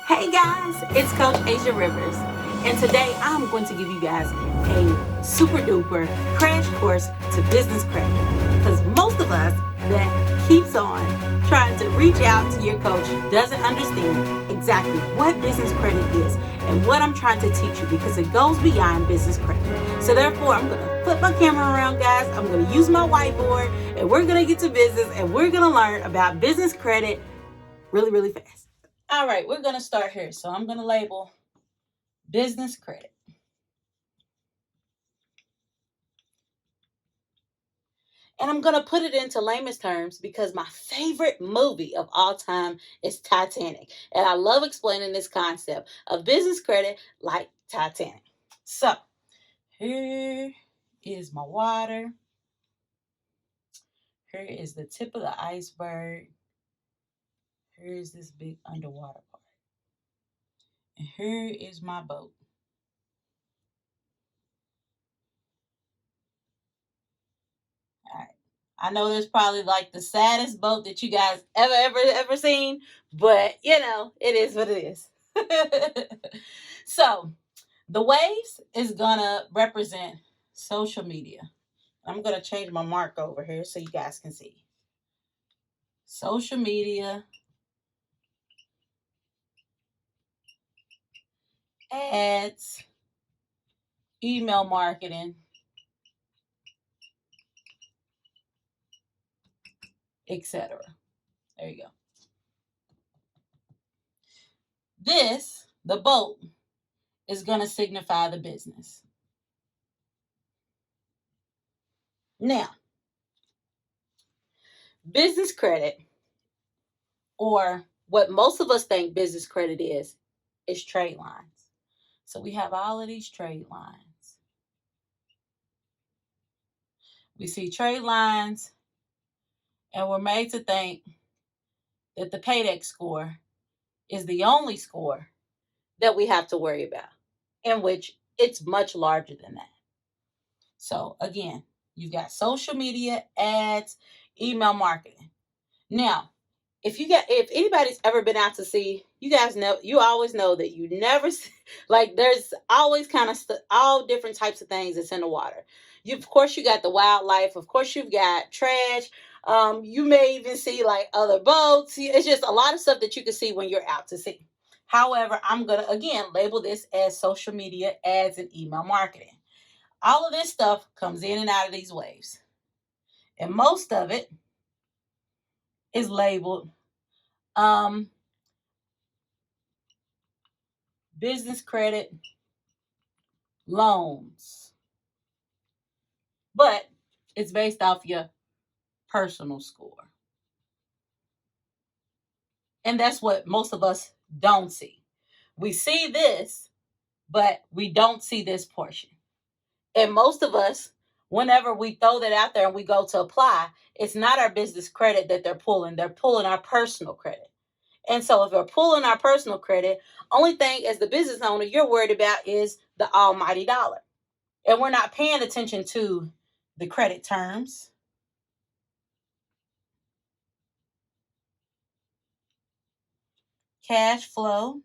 Hey guys, it's Coach Asia Rivers, and today I'm going to give you guys a super duper crash course to business credit. Because most of us that keeps on trying to reach out to your coach doesn't understand exactly what business credit is and what I'm trying to teach you because it goes beyond business credit. So therefore, I'm going to flip my camera around, guys. I'm going to use my whiteboard, and we're going to get to business, and we're going to learn about business credit really, really fast. All right, we're going to start here. So I'm going to label business credit. And I'm going to put it into layman's terms because my favorite movie of all time is Titanic. And I love explaining this concept of business credit like Titanic. So here is my water. Here is the tip of the iceberg. Here is this big underwater part. And here is my boat. All right. I know this probably like the saddest boat that you guys ever seen, but it is what it is. So the waves is gonna represent social media. I'm gonna change my mark over here so you guys can see. Social media, ads, email marketing, etc. There you go. This, the boat, is gonna signify the business. Now, business credit, or what most of us think business credit is trade lines. So we have all of these trade lines. We see trade lines, and we're made to think that the paydex score is the only score that we have to worry about, in which it's much larger than that. So again, you've got social media, ads, email marketing. Now, if anybody's ever been out to sea, you guys know, you always know that you never like there's always kind of all different types of things that's in the water. You, of course, you got the wildlife. Of course, you've got trash. You may even see like other boats. It's just a lot of stuff that you can see when you're out to sea. However, I'm gonna again label this as social media, ads, and email marketing. All of this stuff comes in and out of these waves, and most of it is labeled um, business credit loans, but it's based off your personal score. And that's what most of us don't see. We see this, but we don't see this portion. And most of us, whenever we throw that out there and we go to apply, it's not our business credit that they're pulling our personal credit. And so if they're pulling our personal credit, only thing as the business owner you're worried about is the almighty dollar. And we're not paying attention to the credit terms, cash flow,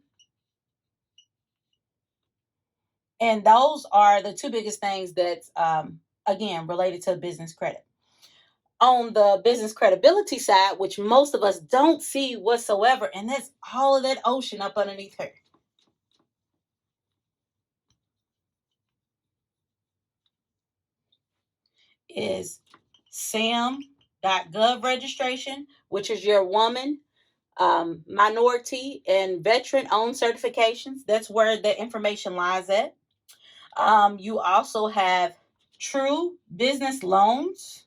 and those are the two biggest things that's again related to business credit. On the business credibility side, which most of us don't see whatsoever, and that's all of that ocean up underneath her, is SAM.gov registration, which is your woman, minority, and veteran owned certifications. That's where the information lies at. You also have true business loans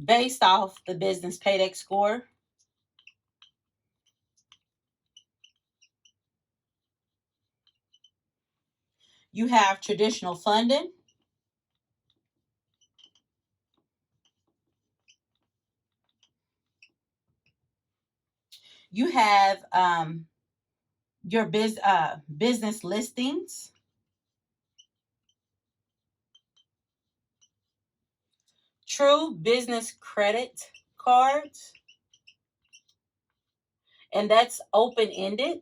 based off the business paydex score. You have traditional funding. You have your business listings. True business credit cards. and that's open-ended,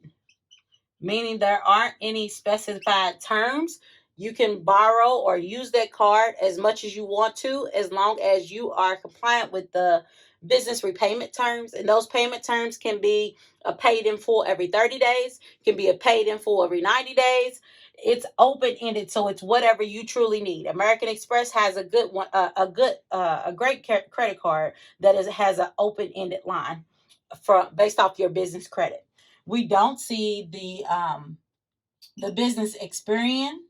meaning there aren't any specified terms. You can borrow or use that card as much as you want to, as long as you are compliant with the business repayment terms. And those payment terms can be a paid in full every 30 days, can be a paid in full every 90 days. It's open-ended, so it's whatever you truly need. American Express has a good one, a great credit card that has an open-ended line based off your business credit. We don't see the business experience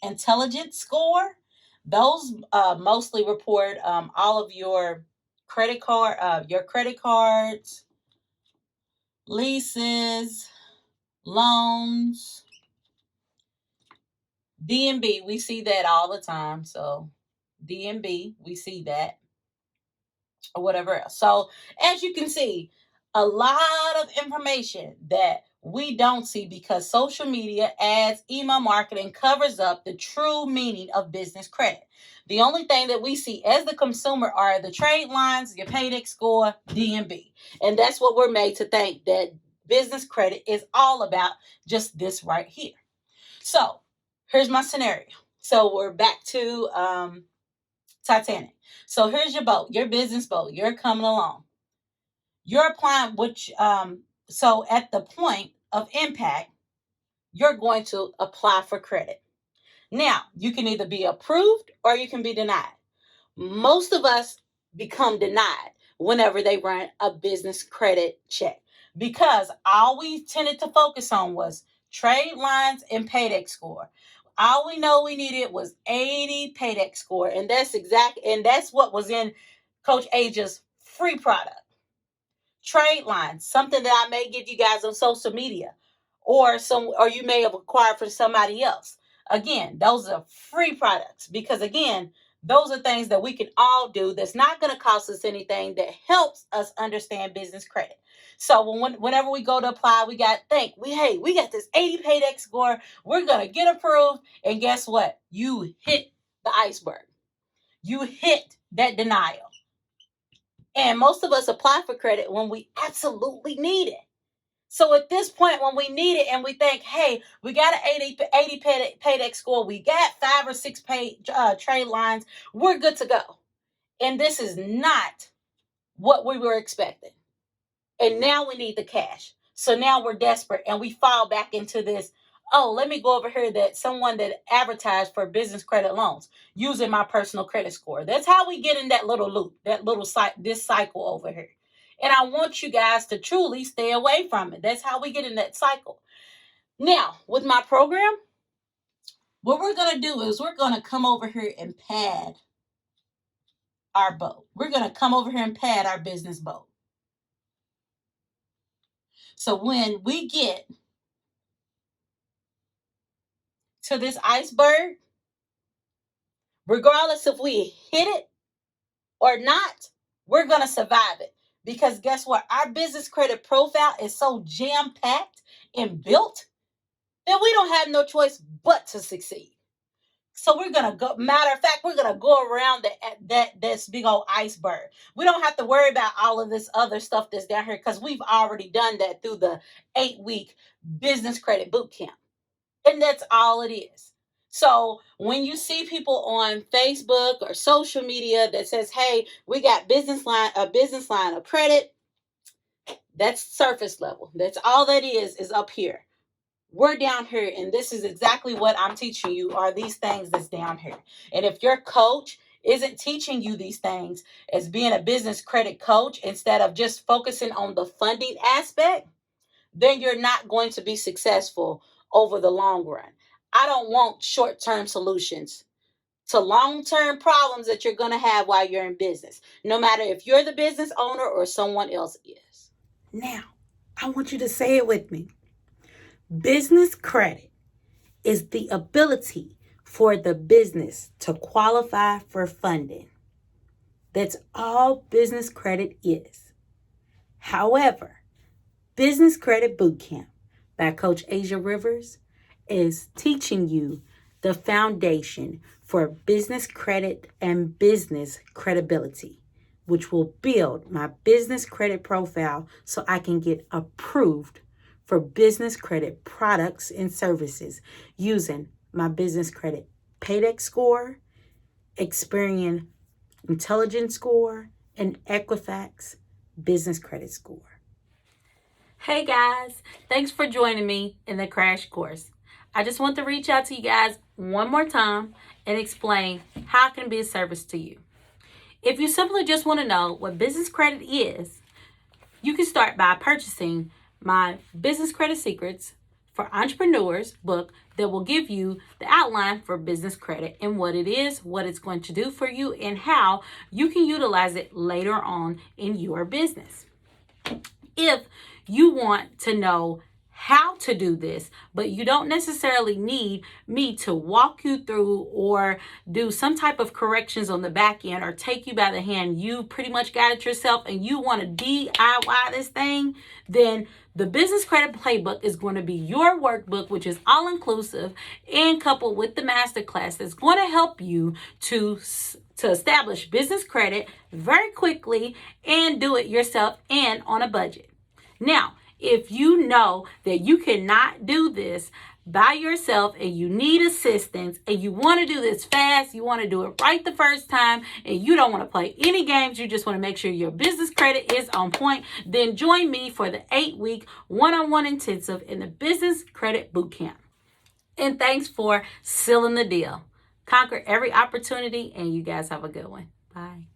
intelligence score. Those mostly report all of your credit cards, leases, loans, DMB. We see that all the time. So DMB, we see that, or whatever else. So as you can see, a lot of information that we don't see because social media, ads, email marketing covers up the true meaning of business credit. The only thing that we see as the consumer are the trade lines, your paydex score, DMB. And that's what we're made to think that business credit is all about, just this right here. So here's my scenario. So we're back to Titanic. So here's your boat, your business boat. You're coming along. You're applying which so at the point of impact, you're going to apply for credit. Now, you can either be approved or you can be denied. Most of us become denied whenever they run a business credit check, because all we tended to focus on was trade lines and paydex score. All we know we needed was 80 paydex score, and that's what was in Coach Asia's free product. Trade lines, something that I may give you guys on social media, or you may have acquired from somebody else. Again, those are free products, because again, those are things that we can all do that's not going to cost us anything, that helps us understand business credit. So whenever we go to apply, we got this 80 paydex score, we're going to get approved, and guess what? You hit the iceberg. You hit that denial. And most of us apply for credit when we absolutely need it. So at this point, when we need it and we think, hey, we got an 80 paydex score, we got 5 or 6 trade lines, we're good to go. And this is not what we were expecting. And now we need the cash. So now we're desperate and we fall back into this, oh, let me go over here that someone that advertised for business credit loans using my personal credit score. That's how we get in that little loop, this cycle over here. And I want you guys to truly stay away from it. That's how we get in that cycle. Now, with my program, what we're going to do is we're going to come over here and pad our boat. We're going to come over here and pad our business boat. So when we get to this iceberg, regardless if we hit it or not, we're going to survive it. Because guess what? Our business credit profile is so jam-packed and built that we don't have no choice but to succeed. So we're going to go, matter of fact, we're going to go around this big old iceberg. We don't have to worry about all of this other stuff that's down here, because we've already done that through the 8-week business credit boot camp. And that's all it is. So when you see people on Facebook or social media that says, hey, we got a business line of credit, that's surface level. That's all that is up here. We're down here, and this is exactly what I'm teaching you, are these things that's down here. And if your coach isn't teaching you these things as being a business credit coach, instead of just focusing on the funding aspect, then you're not going to be successful over the long run. I don't want short-term solutions to long-term problems that you're going to have while you're in business, no matter if you're the business owner or someone else is. Now, I want you to say it with me. Business credit is the ability for the business to qualify for funding. That's all business credit is. However, Business Credit Bootcamp by Coach Asia Rivers is teaching you the foundation for business credit and business credibility. which will build my business credit profile so I can get approved for business credit products and services using my business credit Paydex score, Experian Intelligence score, and Equifax business credit score. Hey guys, thanks for joining me in the crash course. I just want to reach out to you guys one more time and explain how I can be of service to you. If you simply just want to know what business credit is, you can start by purchasing my Business Credit Secrets for Entrepreneurs book that will give you the outline for business credit and what it is, what it's going to do for you, and how you can utilize it later on in your business. If you want to know how to do this, but you don't necessarily need me to walk you through or do some type of corrections on the back end or take you by the hand, you pretty much got it yourself and you want to DIY this thing, then the Business Credit Playbook is going to be your workbook, which is all inclusive and coupled with the masterclass that's going to help you to establish business credit very quickly and do it yourself and on a budget. Now, if you know that you cannot do this by yourself and you need assistance and you want to do this fast, you want to do it right the first time, and you don't want to play any games, you just want to make sure your business credit is on point, then join me for the 8-week one-on-one intensive in the Business Credit Bootcamp. And thanks for sealing the deal. Conquer every opportunity, and you guys have a good one. Bye.